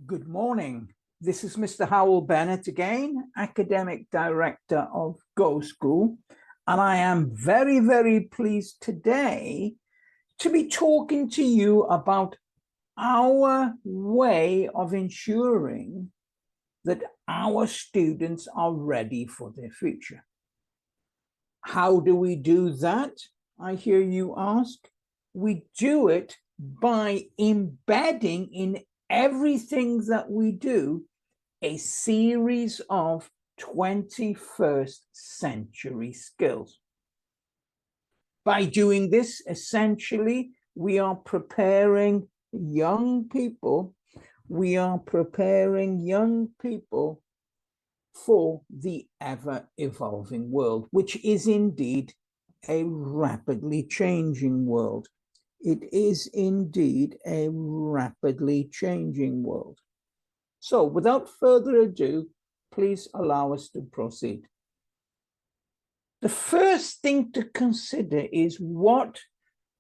Good morning. This is Mr. Howell Bennett again, Academic Director of GoSchool, and I am very, very pleased today to be talking to you about our way of ensuring that our students are ready for their future. How do we do that? I hear you ask. We do it by embedding in everything that we do a series of 21st century skills. By doing this, essentially, we are preparing young people for the ever-evolving world, which is indeed a rapidly changing world. It is indeed a rapidly changing world. So without further ado, please allow us to proceed. The first thing to consider is, what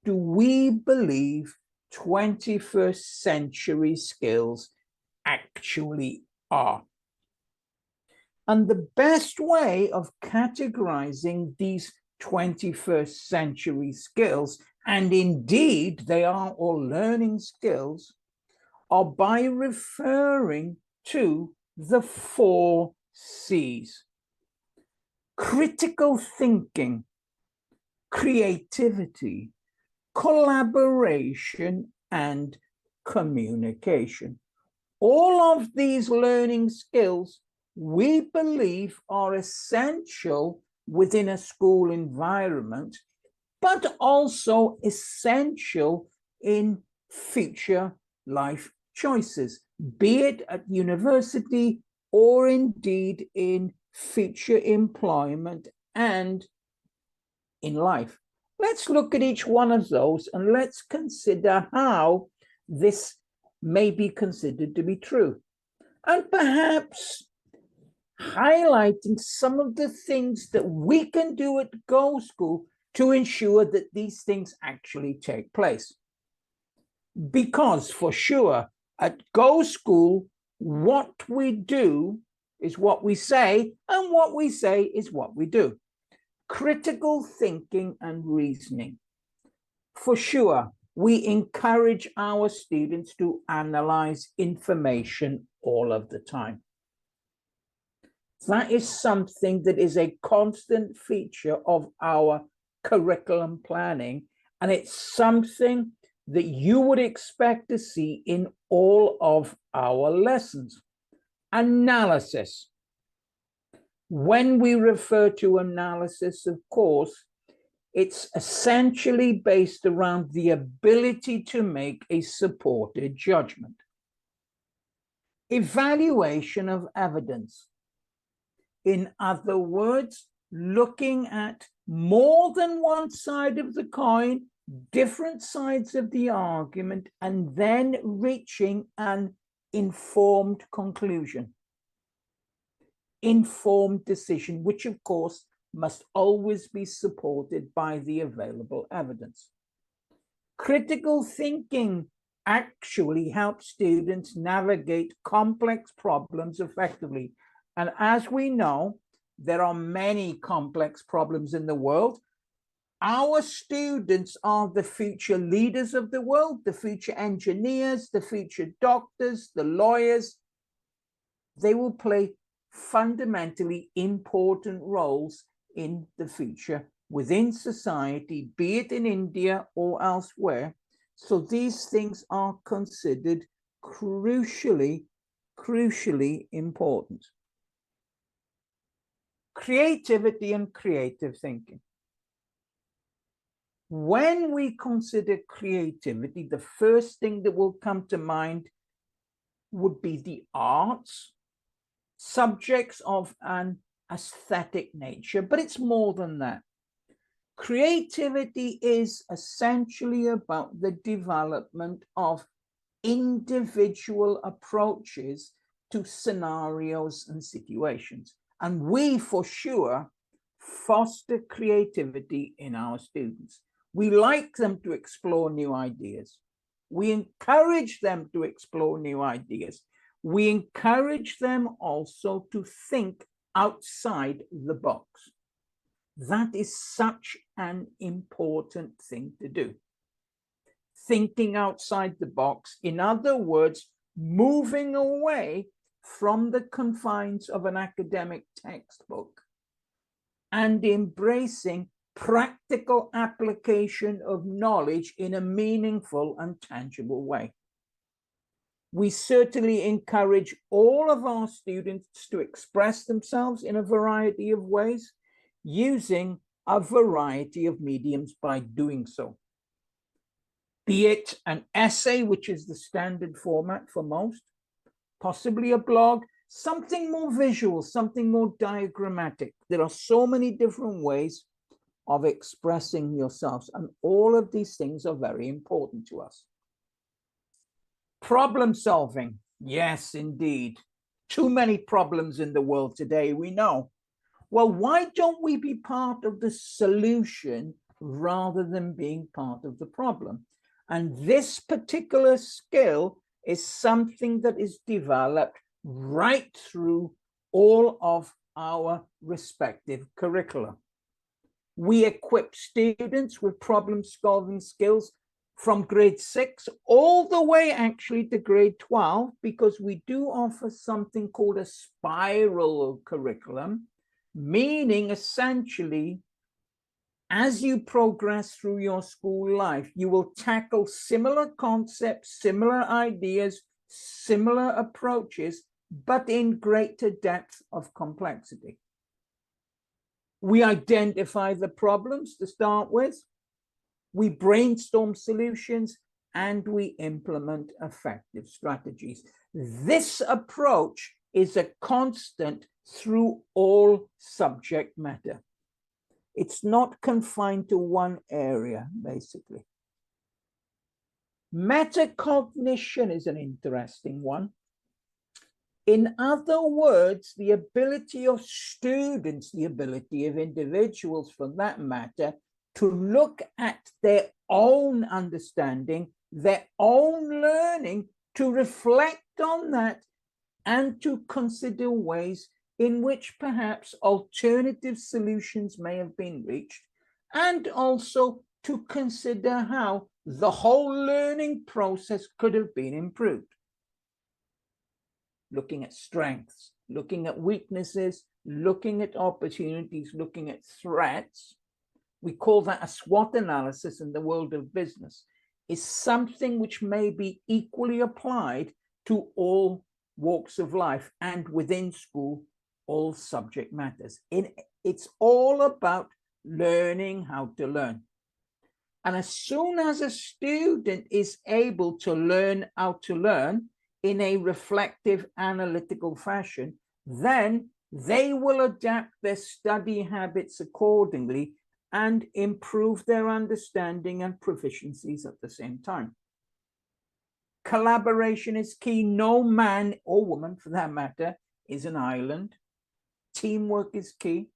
do we believe 21st century skills actually are? And the best way of categorizing these 21st century skills, and indeed they are all learning skills, are by referring to the 4 C's: critical thinking, creativity, collaboration, and communication. All of these learning skills we believe are essential within a school environment, but also essential in future life choices, be it at university or indeed in future employment and in life. Let's look at each one of those and let's consider how this may be considered to be true, and perhaps highlighting some of the things that we can do at GoSchool to ensure that these things actually take place. Because for sure, at GoSchool, what we do is what we say, and what we say is what we do. Critical thinking and reasoning. For sure, we encourage our students to analyze information all of the time. That is something that is a constant feature of our curriculum planning, and it's something that you would expect to see in all of our lessons. Analysis. When we refer to analysis, of course, it's essentially based around the ability to make a supported judgment. Evaluation of evidence. In other words, looking at more than one side of the coin, different sides of the argument, and then reaching an informed conclusion. Informed decision, which of course must always be supported by the available evidence. Critical thinking actually helps students navigate complex problems effectively. And as we know, there are many complex problems in the world. Our students are the future leaders of the world, the future engineers, the future doctors, the lawyers. They will play fundamentally important roles in the future within society, be it in India or elsewhere. So these things are considered crucially important. Creativity and creative thinking. When we consider creativity, the first thing that will come to mind would be the arts, subjects of an aesthetic nature, but it's more than that. Creativity is essentially about the development of individual approaches to scenarios and situations. And we, for sure, foster creativity in our students. We like them to explore new ideas. We encourage them to explore new ideas. We encourage them also to think outside the box. That is such an important thing to do. Thinking outside the box, in other words, moving away from the confines of an academic textbook and embracing practical application of knowledge in a meaningful and tangible way. We certainly encourage all of our students to express themselves in a variety of ways, using a variety of mediums by doing so. Be it an essay, which is the standard format for most, possibly a blog, something more visual, something more diagrammatic. There are so many different ways of expressing yourselves, and all of these things are very important to us. Problem solving. Yes, indeed. Too many problems in the world today, we know. Well, why don't we be part of the solution rather than being part of the problem? And this particular skill is something that is developed right through all of our respective curricula. We equip students with problem-solving skills from grade 6 all the way actually to grade 12, because we do offer something called a spiral curriculum, meaning essentially, as you progress through your school life, you will tackle similar concepts, similar ideas, similar approaches, but in greater depth of complexity. We identify the problems to start with, we brainstorm solutions, and we implement effective strategies. This approach is a constant through all subject matter. It's not confined to one area, basically. Metacognition is an interesting one. In other words, the ability of students, the ability of individuals for that matter, to look at their own understanding, their own learning, to reflect on that, and to consider ways in which perhaps alternative solutions may have been reached, and also to consider how the whole learning process could have been improved. Looking at strengths, looking at weaknesses, looking at opportunities, looking at threats. We call that a SWOT analysis in the world of business, is something which may be equally applied to all walks of life and within school, all subject matters. It's all about learning how to learn. And as soon as a student is able to learn how to learn in a reflective, analytical fashion, then they will adapt their study habits accordingly and improve their understanding and proficiencies at the same time. Collaboration is key. No man or woman, for that matter, is an island. Teamwork is key.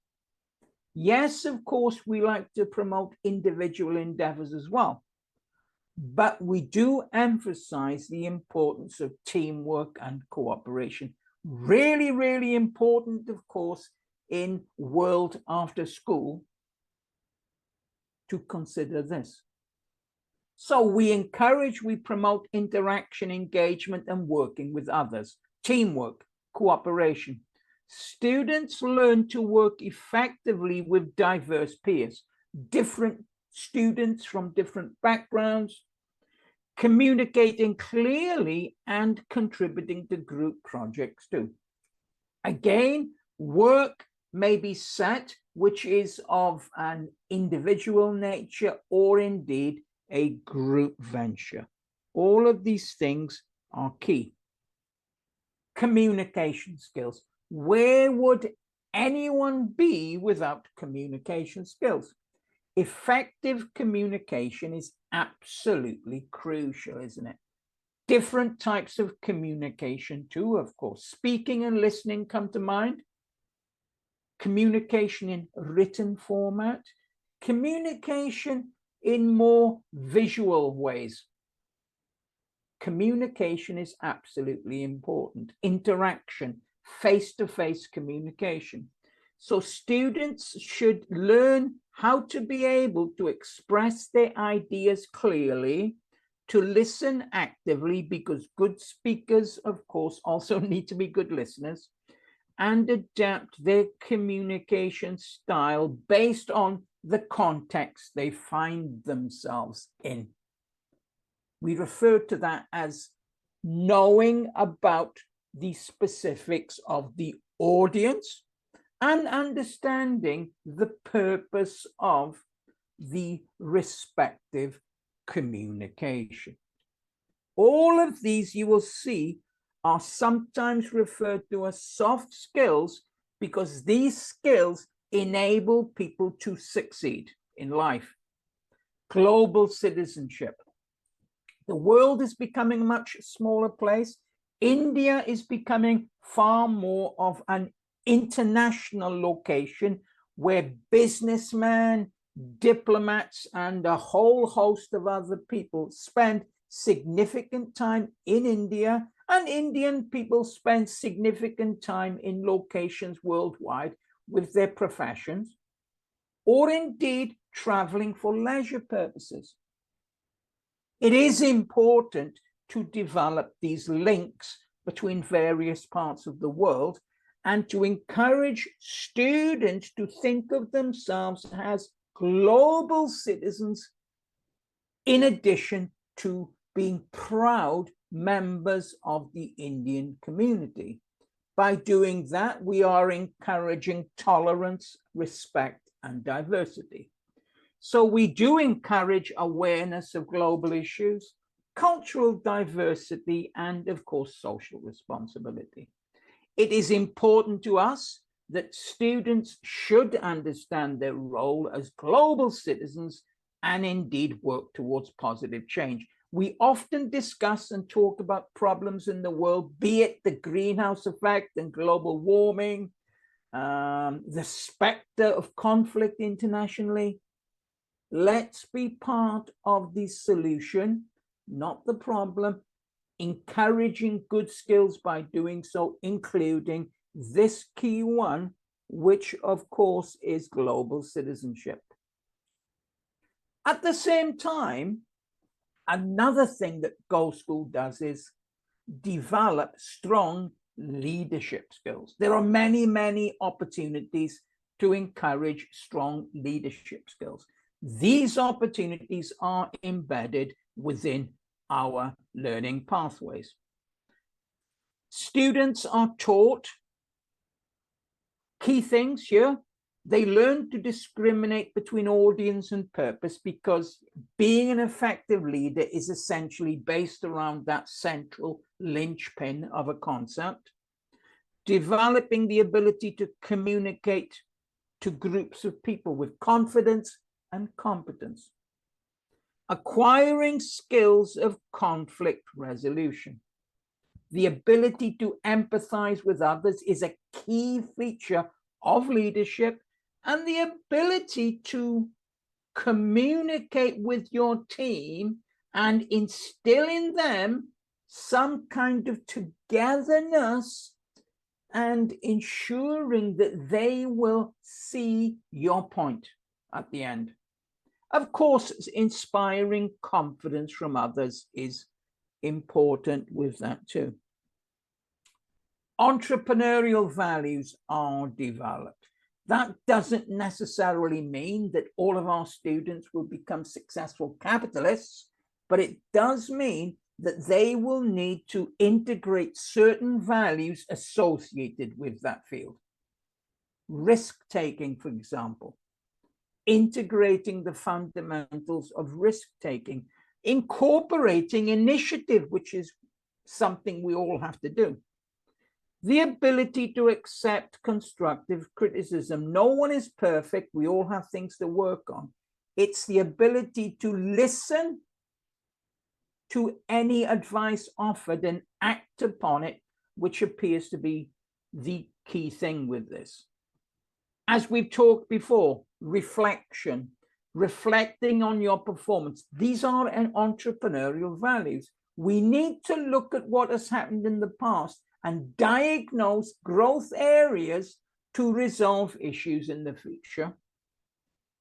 Yes, of course, we like to promote individual endeavors as well, but we do emphasize the importance of teamwork and cooperation. Really, really important, of course, in world after school to consider this. So we encourage, we promote interaction, engagement, and working with others, teamwork, cooperation. Students learn to work effectively with diverse peers, different students from different backgrounds, communicating clearly and contributing to group projects too. Again, work may be set, which is of an individual nature or indeed a group venture. All of these things are key. Communication skills. Where would anyone be without communication skills? Effective communication is absolutely crucial, isn't it? Different types of communication too, of course. Speaking and listening come to mind. Communication in written format. Communication in more visual ways. communication is absolutely important. Interaction, face-to-face communication. So students should learn how to be able to express their ideas clearly, to listen actively, because good speakers, of course, also need to be good listeners, and adapt their communication style based on the context they find themselves in. We refer to that as knowing about the specifics of the audience and understanding the purpose of the respective communication. All of these, you will see, are sometimes referred to as soft skills because these skills enable people to succeed in life. Global citizenship. The world is becoming a much smaller place. India is becoming far more of an international location where businessmen, diplomats, and a whole host of other people spend significant time in India, and Indian people spend significant time in locations worldwide with their professions, or indeed traveling for leisure purposes. It is important to develop these links between various parts of the world and to encourage students to think of themselves as global citizens, in addition to being proud members of the Indian community. By doing that, we are encouraging tolerance, respect, and diversity. So we do encourage awareness of global issues, cultural diversity, and of course, social responsibility. It is important to us that students should understand their role as global citizens and indeed work towards positive change. We often discuss and talk about problems in the world, be it the greenhouse effect and global warming, the specter of conflict internationally. Let's be part of the solution, not the problem, encouraging good skills by doing so, including this key one, which of course is global citizenship. At the same time, another thing that GoSchool does is develop strong leadership skills. There are many, many opportunities to encourage strong leadership skills. These opportunities are embedded within our learning pathways. Students are taught key things here. They learn to discriminate between audience and purpose, because being an effective leader is essentially based around that central linchpin of a concept. Developing the ability to communicate to groups of people with confidence and competence. Acquiring skills of conflict resolution. The ability to empathize with others is a key feature of leadership, and the ability to communicate with your team and instill in them some kind of togetherness and ensuring that they will see your point at the end. Of course, inspiring confidence from others is important with that too. Entrepreneurial values are developed. That doesn't necessarily mean that all of our students will become successful capitalists, but it does mean that they will need to integrate certain values associated with that field. Risk-taking, for example, integrating the fundamentals of risk-taking, incorporating initiative, which is something we all have to do. The ability to accept constructive criticism. No one is perfect. We all have things to work on. It's the ability to listen to any advice offered and act upon it, which appears to be the key thing with this. As we've talked before, reflection, reflecting on your performance. These are entrepreneurial values. We need to look at what has happened in the past and diagnose growth areas to resolve issues in the future.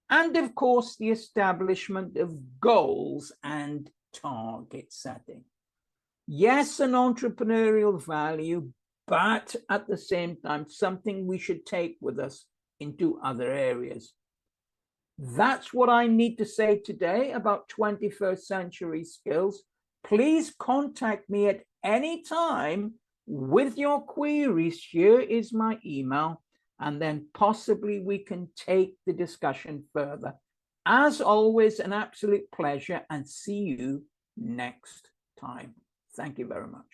And of course, the establishment of goals and target setting. Yes, an entrepreneurial value, but at the same time, something we should take with us into other areas. That's what I need to say today about 21st century skills. Please contact me at any time with your queries. Here is my email, and then possibly we can take the discussion further. As always, an absolute pleasure, and see you next time. Thank you very much.